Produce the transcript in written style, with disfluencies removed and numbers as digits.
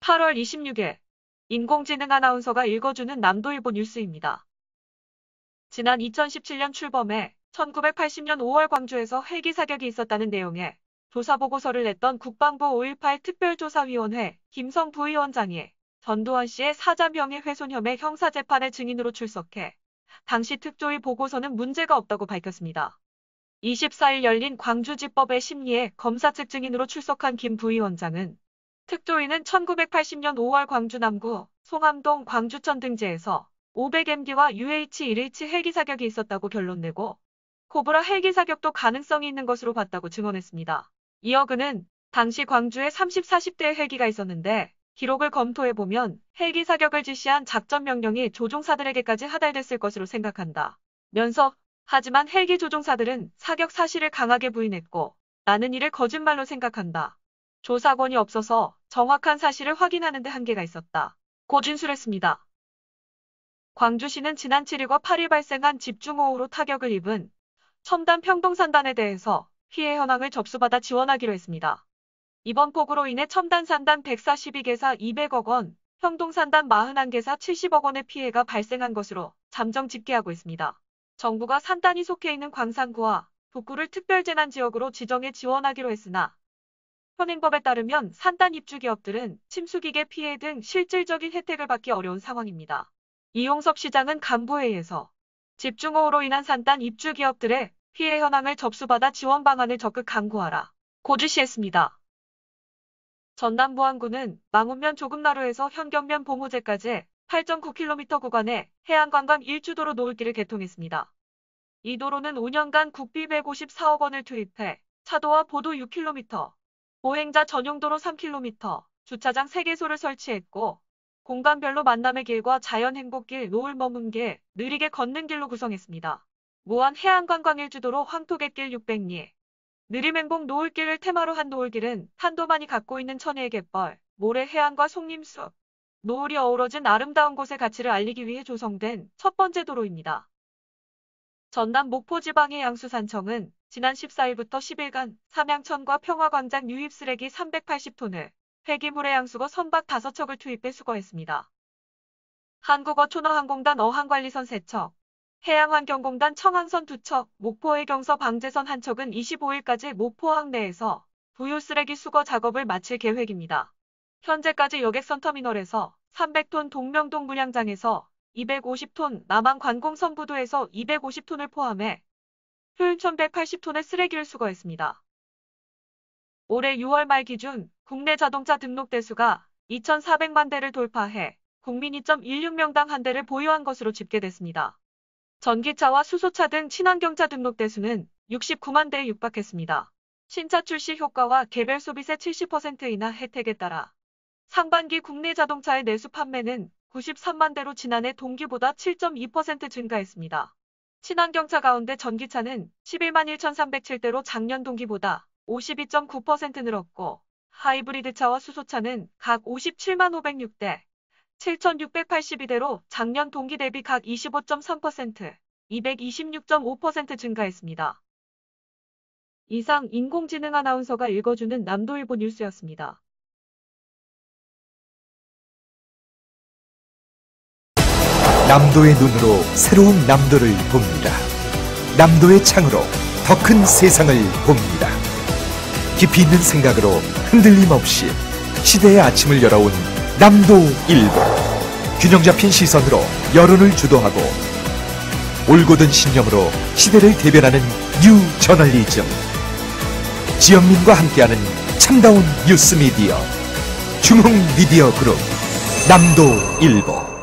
8월 26일 인공지능 아나운서가 읽어주는 남도일보 뉴스입니다. 지난 2017년 출범해 1980년 5월 광주에서 헬기 사격이 있었다는 내용의 조사보고서를 냈던 국방부 5.18 특별조사위원회 김성 부위원장이 전두환 씨의 사자 명예훼손 혐의 형사재판에 증인으로 출석해 당시 특조위 보고서는 문제가 없다고 밝혔습니다. 24일 열린 광주지법의 심리에 검사 측 증인으로 출석한 김 부위원장은 특조위는 1980년 5월 광주 남구 송암동 광주천 등지에서 500MD와 UH-1H 헬기 사격이 있었다고 결론내고 코브라 헬기 사격도 가능성이 있는 것으로 봤다고 증언했습니다. 이어 그는 당시 광주에 30, 40대의 헬기가 있었는데 기록을 검토해보면 헬기 사격을 지시한 작전 명령이 조종사들에게까지 하달됐을 것으로 생각한다. 면서 하지만 헬기 조종사들은 사격 사실을 강하게 부인했고 나는 이를 거짓말로 생각한다. 조사권이 없어서 정확한 사실을 확인하는 데 한계가 있었다. 고 진술했습니다. 광주시는 지난 7일과 8일 발생한 집중호우로 타격을 입은 첨단 평동산단에 대해서 피해 현황을 접수받아 지원하기로 했습니다. 이번 폭우로 인해 첨단산단 142개사 200억 원, 평동산단 41개사 70억 원의 피해가 발생한 것으로 잠정 집계하고 있습니다. 정부가 산단이 속해 있는 광산구와 북구를 특별재난지역으로 지정해 지원하기로 했으나 현행법에 따르면 산단 입주기업들은 침수기계 피해 등 실질적인 혜택을 받기 어려운 상황입니다. 이용섭 시장은 간부회의에서 집중호우로 인한 산단 입주기업들의 피해 현황을 접수받아 지원 방안을 적극 강구하라 고 지시했습니다. 전남 부안군은 망운면 조금나루에서 현경면 봉우제까지 8.9km 구간에 해안관광 1주도로 노을길을 개통했습니다. 이 도로는 5년간 국비 154억 원을 투입해 차도와 보도 6km, 보행자 전용도로 3km, 주차장 3개소를 설치했고 공간별로 만남의 길과 자연행복길, 노을 머문길, 느리게 걷는 길로 구성했습니다. 무안 해안관광 1주도로 황토갯길 600리, 느림행복 노을길을 테마로 한 노을길은 탄도만이 갖고 있는 천혜의 갯벌, 모래 해안과 송림숲, 노을이 어우러진 아름다운 곳의 가치를 알리기 위해 조성된 첫 번째 도로입니다. 전남 목포지방의 양수산청은 지난 14일부터 10일간 삼양천과 평화광장 유입 쓰레기 380톤을 폐기물의 양수거 선박 5척을 투입해 수거했습니다. 한국어촌어항공단 어항관리선 3척, 해양환경공단 청항선 2척, 목포해경서 방제선 1척은 25일까지 목포항 내에서 부유 쓰레기 수거 작업을 마칠 계획입니다. 현재까지 여객선터미널에서 300톤, 동명동 물량장에서 250톤, 남한관공선부두에서 250톤을 포함해 효율 1180톤의 쓰레기를 수거했습니다. 올해 6월 말 기준 국내 자동차 등록 대수가 2,400만 대를 돌파해 국민 2.16명당 한 대를 보유한 것으로 집계됐습니다. 전기차와 수소차 등 친환경차 등록 대수는 69만 대에 육박했습니다. 신차 출시 효과와 개별 소비세 70% 인하 혜택에 따라 상반기 국내 자동차의 내수 판매는 93만 대로 지난해 동기보다 7.2% 증가했습니다. 친환경차 가운데 전기차는 11만 1,307대로 작년 동기보다 52.9% 늘었고 하이브리드차와 수소차는 각 57만 506대, 7,682대로 작년 동기 대비 각 25.3%, 226.5% 증가했습니다. 이상 인공지능 아나운서가 읽어주는 남도일보 뉴스였습니다. 남도의 눈으로 새로운 남도를 봅니다. 남도의 창으로 더 큰 세상을 봅니다. 깊이 있는 생각으로 흔들림 없이 시대의 아침을 열어온 남도일보. 균형 잡힌 시선으로 여론을 주도하고 올곧은 신념으로 시대를 대변하는 뉴 저널리즘. 지역민과 함께하는 참다운 뉴스 미디어 중흥 미디어 그룹 남도일보.